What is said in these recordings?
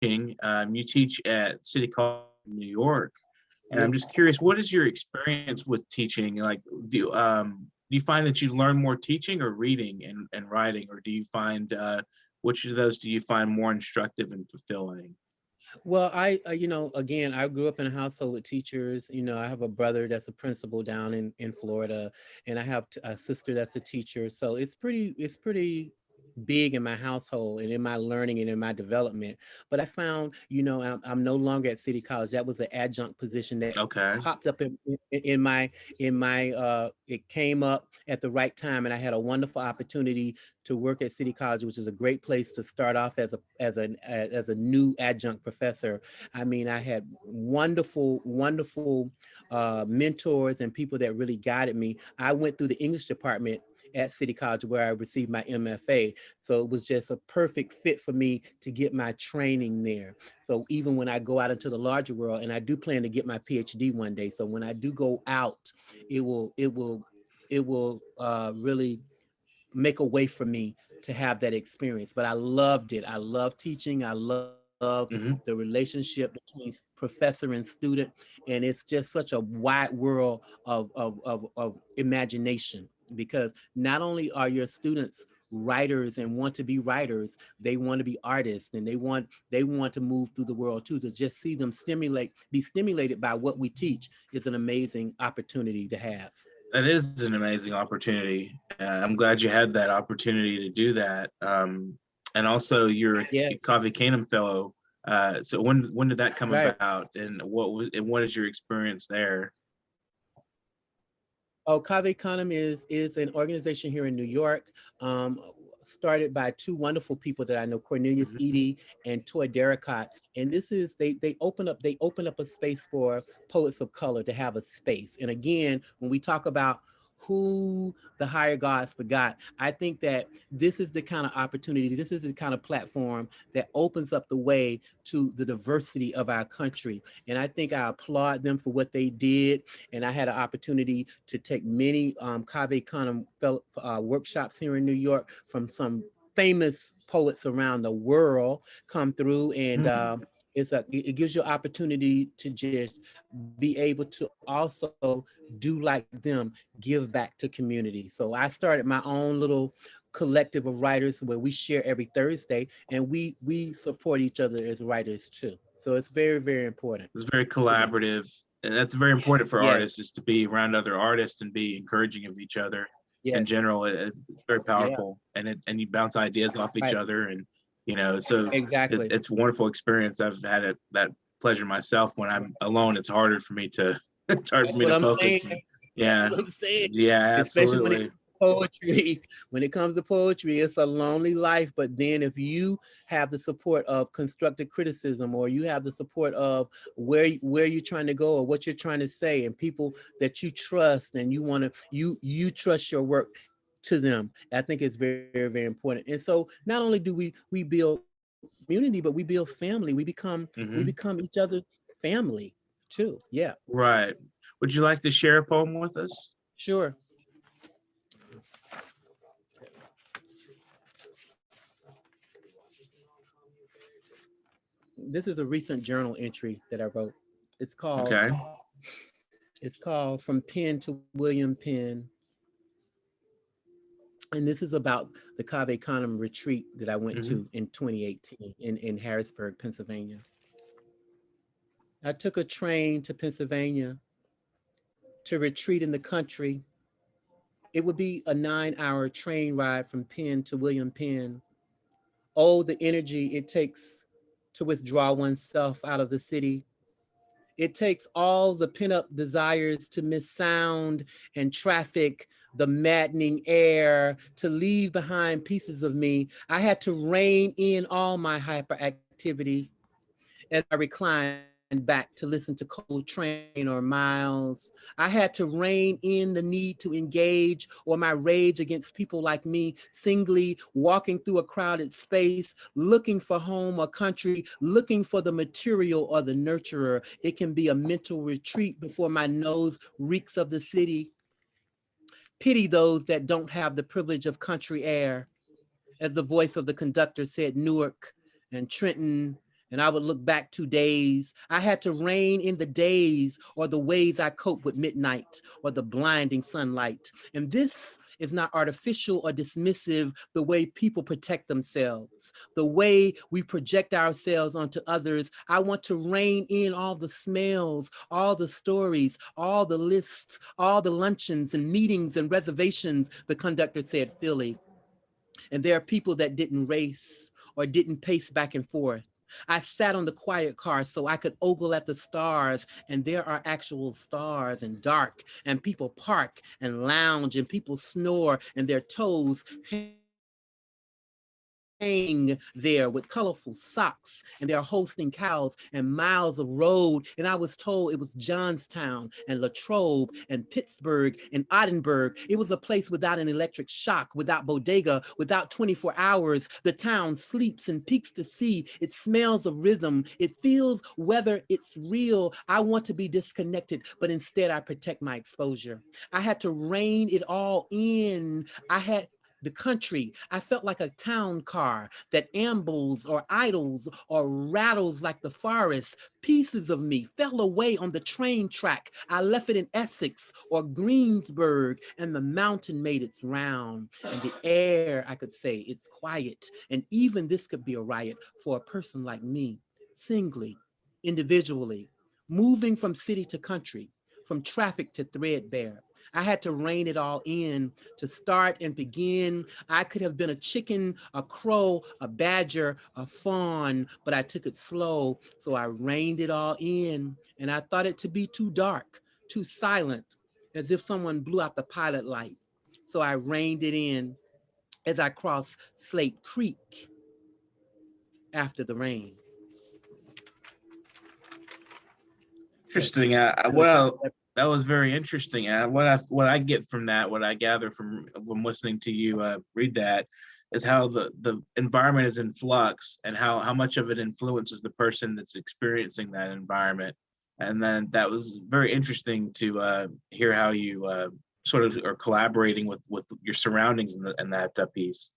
You teach at City College in New York, and I'm Yeah. just curious, what is your experience with teaching? Like, do you find that you learn more teaching or reading and writing, or do you find which of those do you find more instructive and fulfilling? Well, again, I grew up in a household with teachers. I have a brother that's a principal down in Florida, and I have a sister that's a teacher. So it's pretty big in my household and in my learning and in my development. But I found, I'm no longer at City College. That was an adjunct position that Okay. popped up it came up at the right time, and I had a wonderful opportunity to work at City College, which is a great place to start off as a new adjunct professor. I mean, I had wonderful mentors and people that really guided me. I went through the English department at City College where I received my MFA. So it was just a perfect fit for me to get my training there. So even when I go out into the larger world, and I do plan to get my PhD one day. So when I do go out, it will really make a way for me to have that experience. But I loved it. I love teaching. I love Hmm. the relationship between professor and student. And it's just such a wide world of imagination, because not only are your students writers and want to be writers, they want to be artists, and they want to move through the world too. To just see them be stimulated by what we teach is an amazing opportunity to have. That is an amazing opportunity. I'm glad you had that opportunity to do that. And also, you're a Yes, Coffee Canum Fellow. So when did that come right. about, and what is your experience there? Oh, Cave Economy is an organization here in New York, um, started by two wonderful people that I know, Cornelius Mhm. Eady and Toy Derricott. And this is they open up a space for poets of color to have a space. And again, when we talk about who the higher gods forgot, I think that this is the kind of opportunity, this is the kind of platform that opens up the way to the diversity of our country. And I think I applaud them for what they did. And I had an opportunity to take many Cave Canem workshops here in New York from some famous poets around the world come through, and Mm. it gives you opportunity to just be able to also do like them, give back to community. So I started my own little collective of writers where we share every Thursday, and we support each other as writers too. So it's very, very important It's very to me. collaborative, and that's very important for Yes, artists, is to be around other artists and be encouraging of each other. In yes, general, it's very yeah, powerful, and you bounce ideas off each right, other, and so exactly. it's a wonderful experience. I've had that pleasure myself. When I'm alone, it's harder for me to it's hard for That's me what to I'm saying. focus. And That's yeah, what I'm saying. yeah, Especially when it absolutely. comes to poetry. When it comes to poetry, it's a lonely life. But then if you have the support of constructive criticism, or you have the support of where you're trying to go or what you're trying to say, and people that you trust, and you trust your work to them, I think it's very, very important. And so not only do we build community, but we build family. We become Hmm. each other's family too. Yeah, Right. Would you like to share a poem with us? sure. This is a recent journal entry that I wrote. It's called Okay. it's called From Penn to William Penn, and this is about the Cave Canem retreat that I went Hmm. to in 2018 in Harrisburg, Pennsylvania. I took a train to Pennsylvania to retreat in the country. It would be a 9-hour train ride from Penn to William Penn. Oh, the energy it takes to withdraw oneself out of the city. It takes all the pent up desires to miss sound and traffic, the maddening air, to leave behind pieces of me. I had to rein in all my hyperactivity as I reclined back to listen to Cold Train or Miles. I had to rein in the need to engage or my rage against people like me, singly walking through a crowded space, looking for home or country, looking for the material or the nurturer. It can be a mental retreat before my nose reeks of the city. Pity those that don't have the privilege of country air. As the voice of the conductor said, Newark and Trenton And I would look back 2 days. I had to rein in the days or the ways I cope with midnight or the blinding sunlight. And this is not artificial or dismissive the way people protect themselves, the way we project ourselves onto others. I want to rein in all the smells, all the stories, all the lists, all the luncheons and meetings and reservations, the conductor said, Philly. And there are people that didn't race or didn't pace back and forth. I sat on the quiet car so I could ogle at the stars, and there are actual stars and dark, and people park and lounge, and people snore, and their toes hang there with colorful socks, and they're hosting cows and miles of road. And I was told it was Johnstown and Latrobe and Pittsburgh and Edinburgh. It was a place without an electric shock, without bodega, without 24 hours. The town sleeps and peeks to see. It smells of rhythm. It feels whether it's real. I want to be disconnected, but instead I protect my exposure. I had to rein it all in. I had the country. I felt like a town car that ambles or idles or rattles like the forest. Pieces of me fell away on the train track. I left it in Essex or Greensburg, and the mountain made its round. And the air, I could say, it's quiet. And even this could be a riot for a person like me, singly, individually, moving from city to country, from traffic to threadbare. I had to rein it all in to start and begin. I could have been a chicken, a crow, a badger, a fawn, but I took it slow. So I reined it all in, and I thought it to be too dark, too silent, as if someone blew out the pilot light. So I reined it in as I crossed Slate Creek after the rain. Interesting. Well, that was very interesting. What I get from that, what I gather from listening to you read that, is how the environment is in flux and how much of it influences the person that's experiencing that environment. And then that was very interesting to hear how you sort of are collaborating with your surroundings in that piece.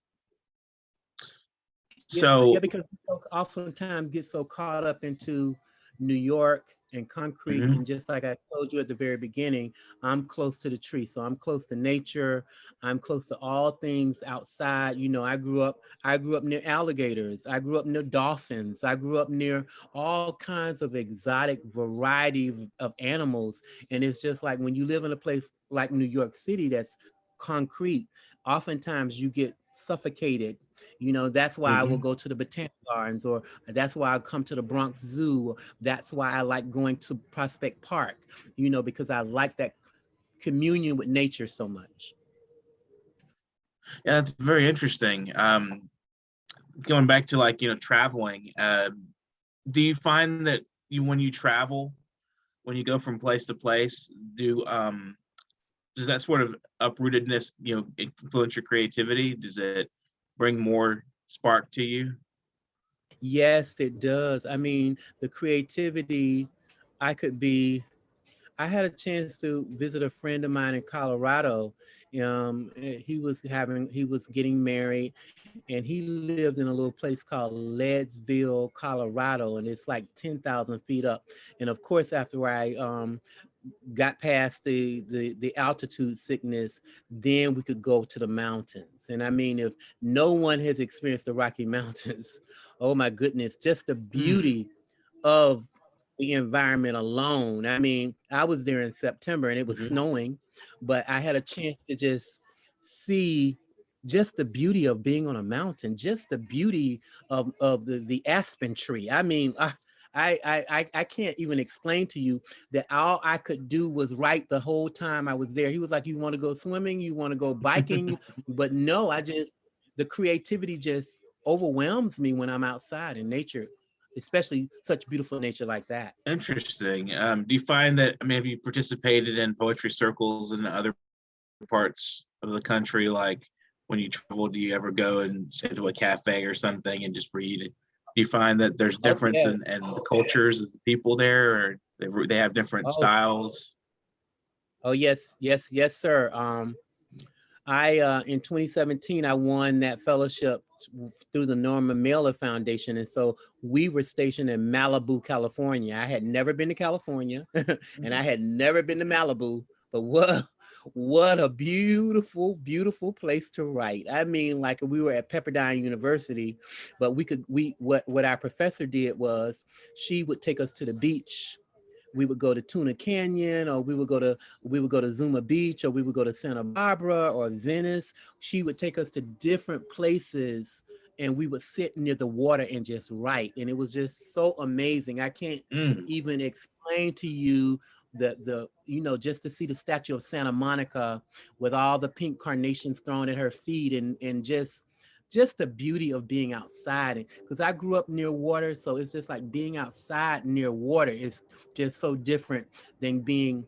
So yeah, because we oftentimes get so caught up into New York and concrete, mhm. and just like I told you at the very beginning, I'm close to the tree, so I'm close to nature. I'm close to all things outside. You know, I grew up near alligators. I grew up near dolphins. I grew up near all kinds of exotic variety of animals. And it's just like when you live in a place like New York City that's concrete, oftentimes you get suffocated. You know, that's why I will go to the Botanic Gardens, or that's why I come to the Bronx Zoo. That's why I like going to Prospect Park, you know, because I like that communion with nature so much. Yeah, that's very interesting. Going back to like, traveling, do you find that when you travel, when you go from place to place, does that sort of uprootedness, influence your creativity? Does it bring more spark to you? Yes, it does. I mean, the creativity, I could be, I had a chance to visit a friend of mine in Colorado. He was getting married, and he lived in a little place called Leadsville, Colorado, and it's like 10,000 feet up. And of course, after I got past the altitude sickness, then we could go to the mountains. And I mean, if no one has experienced the Rocky Mountains, oh my goodness, just the beauty of the environment alone. I mean, I was there in September and it was snowing, but I had a chance to just see just the beauty of being on a mountain, just the beauty of the aspen tree. I mean, I can't even explain to you that all I could do was write the whole time I was there. He was like, you want to go swimming? You want to go biking? But no, the creativity just overwhelms me when I'm outside in nature, especially such beautiful nature like that. Interesting. Do you find that, have you participated in poetry circles in other parts of the country? Like when you travel, do you ever go and say to a cafe or something and just read it? Do you find that there's Oh difference yeah. in the cultures of the people there, or they have different Oh, styles? oh yes, yes, yes, sir. In 2017, I won that fellowship through the Norman Mailer Foundation. And so we were stationed in Malibu, California. I had never been to California and I had never been to Malibu, but what a beautiful, beautiful place to write. I mean, like we were at Pepperdine University, but what our professor did was she would take us to the beach. We would go to Tuna Canyon, or we would go to Zuma Beach, or we would go to Santa Barbara or Venice. She would take us to different places and we would sit near the water and just write. And it was just so amazing. I can't even explain to you just to see the statue of Santa Monica with all the pink carnations thrown at her feet and just the beauty of being outside. Because I grew up near water, so it's just like being outside near water is just so different than being,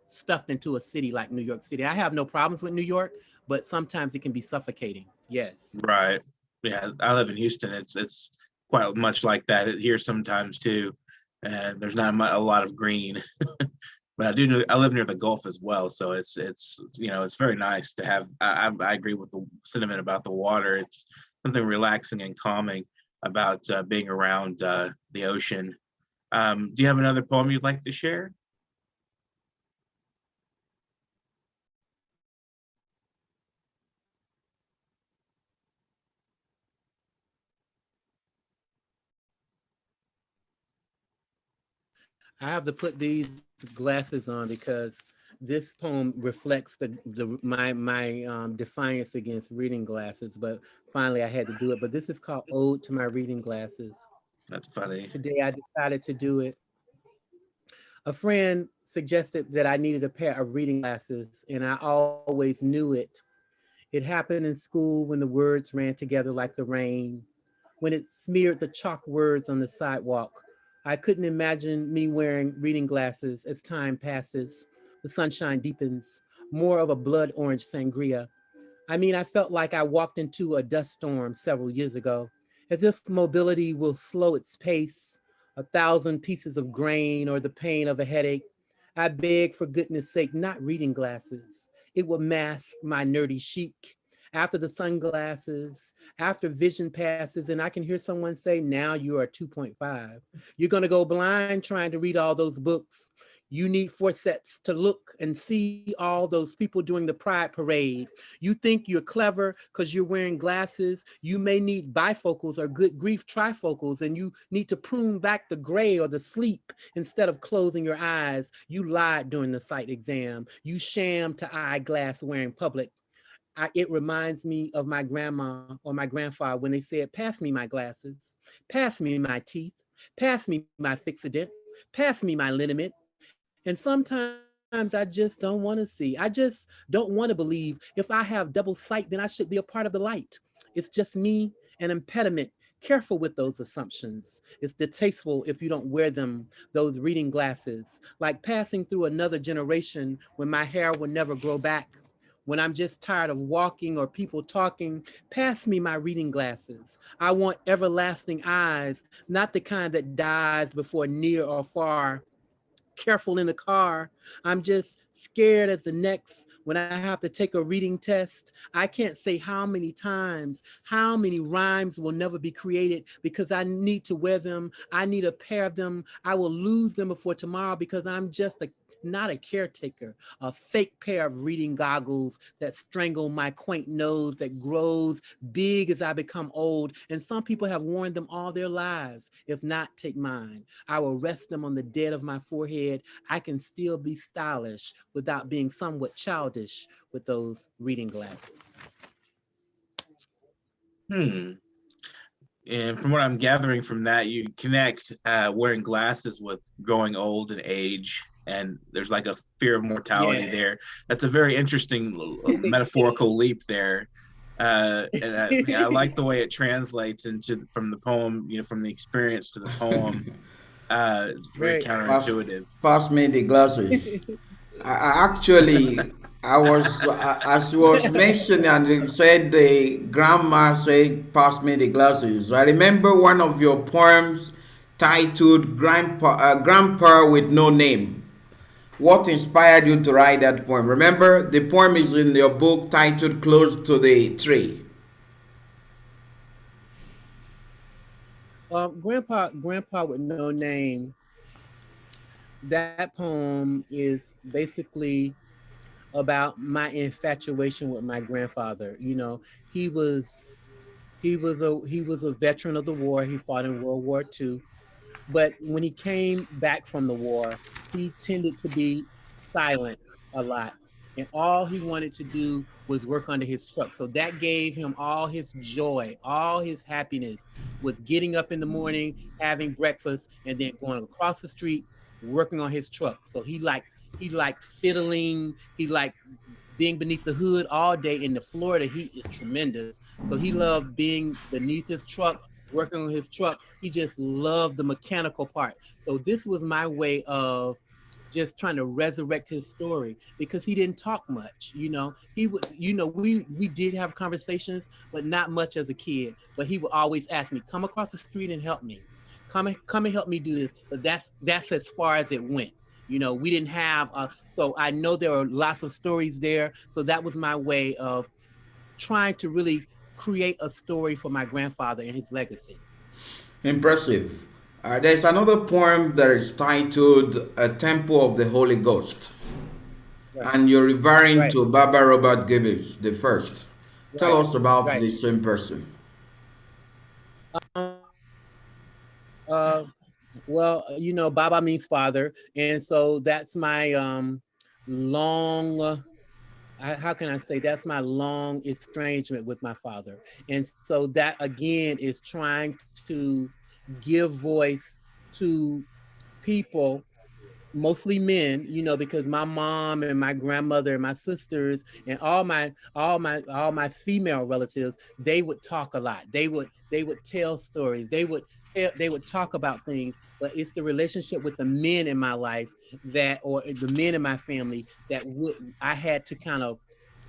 stuffed into a city like New York City. I have no problems with New York, but sometimes it can be suffocating. Yes. Right. Yeah, I live in Houston. It's quite much like that here sometimes too, and there's not a lot of green. But I live near the Gulf as well, so it's very nice to have. I agree with the sentiment about the water. It's something relaxing and calming about being around the ocean. Do you have another poem you'd like to share? I have to put these glasses on because this poem reflects my defiance against reading glasses, but finally I had to do it. But this is called Ode to My Reading Glasses. That's funny. Today I decided to do it. A friend suggested that I needed a pair of reading glasses, and I always knew it. It happened in school when the words ran together like the rain, when it smeared the chalk words on the sidewalk. I couldn't imagine me wearing reading glasses as time passes. The sunshine deepens, more of a blood orange sangria. I mean, I felt like I walked into a dust storm several years ago, as if mobility will slow its pace, 1,000 pieces of grain or the pain of a headache. I beg for goodness sake, not reading glasses. It will mask my nerdy chic. After the sunglasses, after vision passes, and I can hear someone say, now you are 2.5. You're gonna go blind trying to read all those books. You need forceps to look and see all those people doing the pride parade. You think you're clever because you're wearing glasses. You may need bifocals or good grief trifocals, and you need to prune back the gray or the sleep instead of closing your eyes. You lied during the sight exam. You sham to eyeglass wearing public. It reminds me of my grandma or my grandfather when they said, pass me my glasses, pass me my teeth, pass me my Fixodent, pass me my liniment. And sometimes I just don't want to see. I just don't want to believe. If I have double sight, then I should be a part of the light. It's just me, an impediment. Careful with those assumptions. It's distasteful if you don't wear them, those reading glasses, like passing through another generation when my hair will never grow back. When I'm just tired of walking or people talking, pass me my reading glasses. I want everlasting eyes, not the kind that dies before near or far. Careful in the car. I'm just scared as the next when I have to take a reading test. I can't say how many times, how many rhymes will never be created because I need to wear them. I need a pair of them. I will lose them before tomorrow because I'm just not a caretaker, a fake pair of reading goggles that strangle my quaint nose that grows big as I become old. And some people have worn them all their lives. If not, take mine. I will rest them on the dead of my forehead. I can still be stylish without being somewhat childish with those reading glasses. And from what I'm gathering from that, you connect wearing glasses with growing old and age, and there's like a fear of mortality there. That's a very interesting metaphorical leap there. And I like the way it translates from the poem, from the experience to the poem. It's very counterintuitive. Pass me the glasses. I was, as you was mentioning, and you said the grandma said, pass me the glasses. I remember one of your poems titled Grandpa with No Name. What inspired you to write that poem? Remember, the poem is in your book titled Close to the Tree. Grandpa with no name. That poem is basically about my infatuation with my grandfather. You know, he was he was a veteran of the war. He fought in World War II. But when he came back from the war, he tended to be silent a lot. And all he wanted to do was work under his truck. So that gave him all his joy, all his happiness, was getting up in the morning, having breakfast, and then going across the street, working on his truck. So he liked fiddling, he liked being beneath the hood all day. In the Florida heat is tremendous. So he loved being beneath his truck, working on his truck. He just loved the mechanical part. So this was my way of just trying to resurrect his story, because he didn't talk much. You know, he would, you know, we did have conversations, but not much as a kid. But he would always ask me, come across the street and help me. Come and help me do this. But that's as far as it went. You know, we didn't have so I know there are lots of stories there. So that was my way of trying to really create a story for my grandfather and his legacy. Impressive. There's another poem that is titled A Temple of the Holy Ghost. Right. And you're referring Right. to Baba Robert Gibbons, the first. Tell Right. us about Right. the same person. Um, uh, well, you know, Baba means father, and so that's my long. How can I say, that's my long estrangement with my father, and so that again is trying to give voice to people, mostly men, you know, because my mom and my grandmother and my sisters and all my female relatives, they would talk a lot. They would tell stories. They would talk about things, but it's the relationship with the men in my life that, or the men in my family, that I had to kind of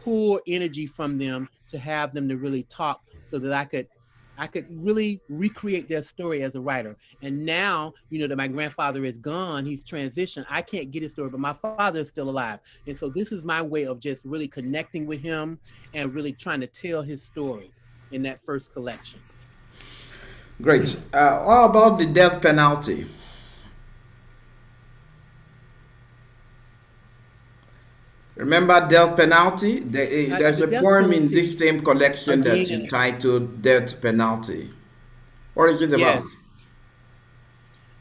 pull energy from them to have them to really talk, so that I could really recreate their story as a writer. And now, you know, that my grandfather is gone, he's transitioned, I can't get his story, but my father is still alive. And so this is my way of just really connecting with him and really trying to tell his story in that first collection. Great. How about the death penalty? Remember death penalty? There's The a death poem in penalty, this same collection that's again, entitled Death Penalty. What is it about? yes,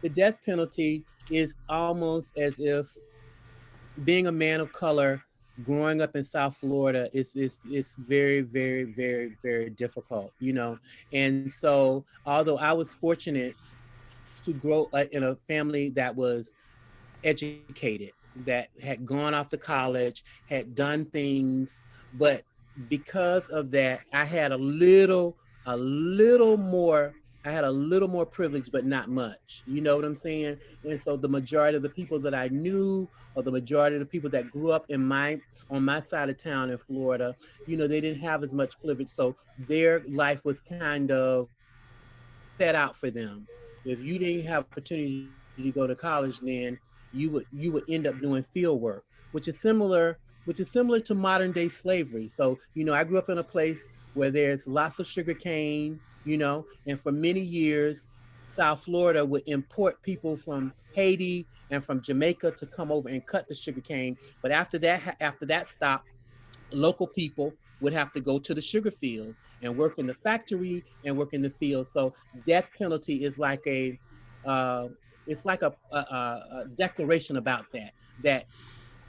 the death penalty is almost as if being a man of color growing up in South Florida is very, very, very, very difficult, you know. And so, although I was fortunate to grow in a family that was educated, that had gone off to college, had done things, but because of that, a little more, I had a little more privilege, but not much. You know what I'm saying? And so the majority of the people that I knew, or the majority of the people that grew up on my side of town in Florida, you know, they didn't have as much privilege. So their life was kind of set out for them. If you didn't have opportunity to go to college, then you would end up doing field work, which is similar to modern day slavery. So, you know, I grew up in a place where there's lots of sugar cane, you know, and for many years, South Florida would import people from Haiti and from Jamaica to come over and cut the sugar cane. But after that stopped, local people would have to go to the sugar fields and work in the factory and work in the fields. So death penalty is like uh, a declaration about that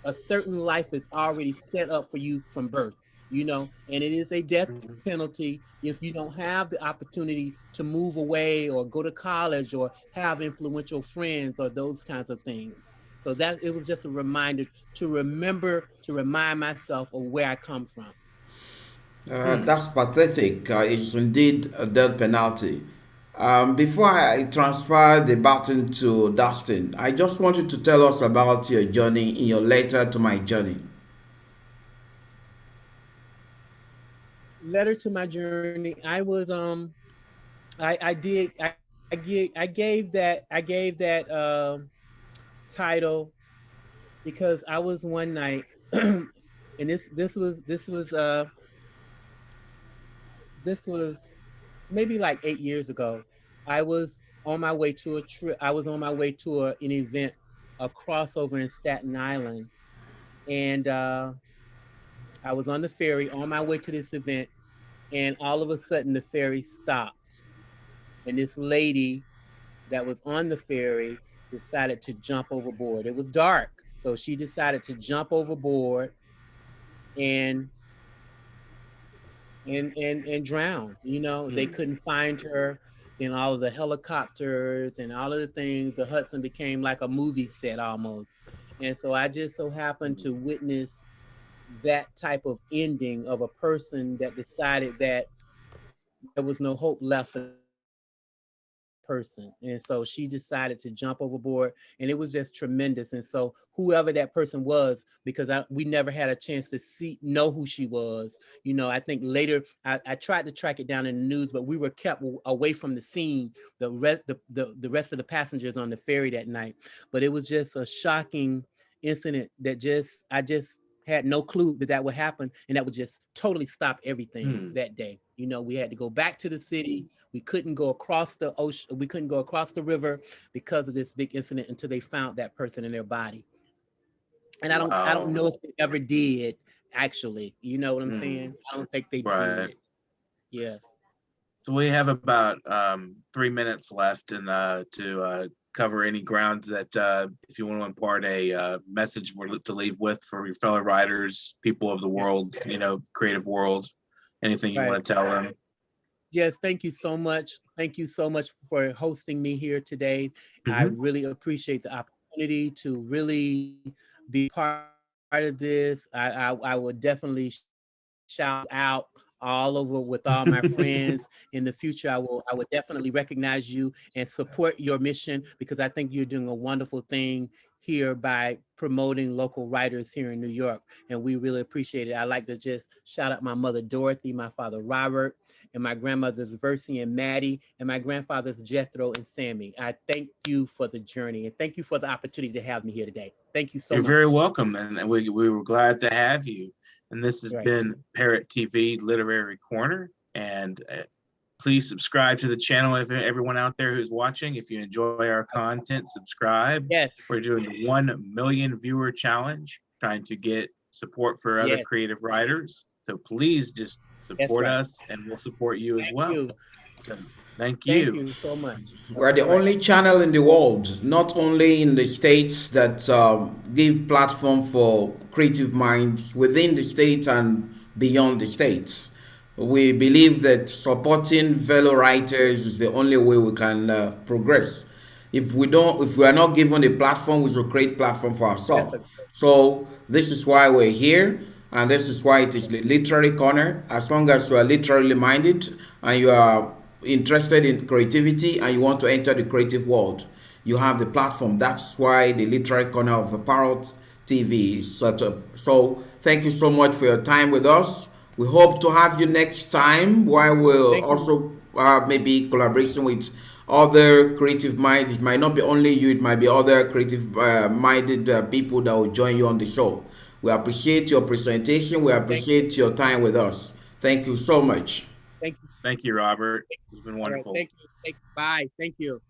a certain life is already set up for you from birth, you know, and it is a death penalty if you don't have the opportunity to move away or go to college or have influential friends or those kinds of things. So that it was just a reminder to remember, to remind myself of where I come from. That's pathetic. It's indeed a death penalty. Before I transfer the baton to Dustin, I just want you to tell us about your journey in your letter to my journey. Letter to my journey. I was I did I gave that title because I was one night, and this was maybe like 8 years ago. I was on my way to a trip. I was on my way to an event, a crossover in Staten Island, and I was on the ferry on my way to this event, and all of a sudden the ferry stopped, and this lady that was on the ferry decided to jump overboard. It was dark, so she decided to jump overboard and drown. You know, they couldn't find her in all of the helicopters and all of the things. The Hudson became like a movie set almost. And so I just so happened to witness that type of ending of a person that decided that there was no hope left for person. And so she decided to jump overboard, and it was just tremendous. And so whoever that person was, because we never had a chance to know who she was. You know, I think later I tried to track it down in the news, but we were kept away from the scene, the rest of the passengers on the ferry that night. But it was just a shocking incident that I just had no clue that would happen, and that would just totally stop everything that day. You know, we had to go back to the city. We couldn't go across the ocean. We couldn't go across the river because of this big incident until they found that person in their body. And I don't know if they ever did, actually. You know what I'm saying? I don't think they did. Yeah. So we have about 3 minutes left, and to cover any grounds that if you want to impart a message to leave with for your fellow writers, people of the world, you know, creative world, anything you want to tell them. Yes, thank you so much. Thank you so much for hosting me here today. I really appreciate the opportunity to really be part of this. I would definitely shout out all over with all my friends. In the future, I would definitely recognize you and support your mission, because I think you're doing a wonderful thing here by promoting local writers here in New York, and we really appreciate it. I like to just shout out my mother Dorothy, my father Robert, and my grandmothers Versi and Maddie, and my grandfathers Jethro and Sammy. I thank you for the journey, and thank you for the opportunity to have me here today. Thank you so much. You're very welcome, and we were glad to have you. And this has been Parrot TV Literary Corner. And please subscribe to the channel. If everyone out there who's watching, if you enjoy our content, subscribe. Yes. We're doing the 1 million viewer challenge, trying to get support for other creative writers. So please just support us, and we'll support you as well. So, thank you. Thank you so much. We're the only channel in the world, not only in the States, that give platform for creative minds within the States and beyond the States. We believe that supporting fellow writers is the only way we can progress. If we are not given a platform, we should create platform for ourselves. So this is why we're here, and this is why it is the Literary Corner. As long as you are literally minded and you are interested in creativity and you want to enter the creative world, you have the platform. That's why the Literary Corner of Parrot TV is set up. So thank you so much for your time with us. We hope to have you next time, while we'll also maybe collaboration with other creative minds. It might not be only you, it might be other creative minded people that will join you on the show. We appreciate your presentation. We appreciate your time with us. Thank you so much. Thank you. Thank you, Robert. It's been wonderful. Thank you. Bye. Thank you.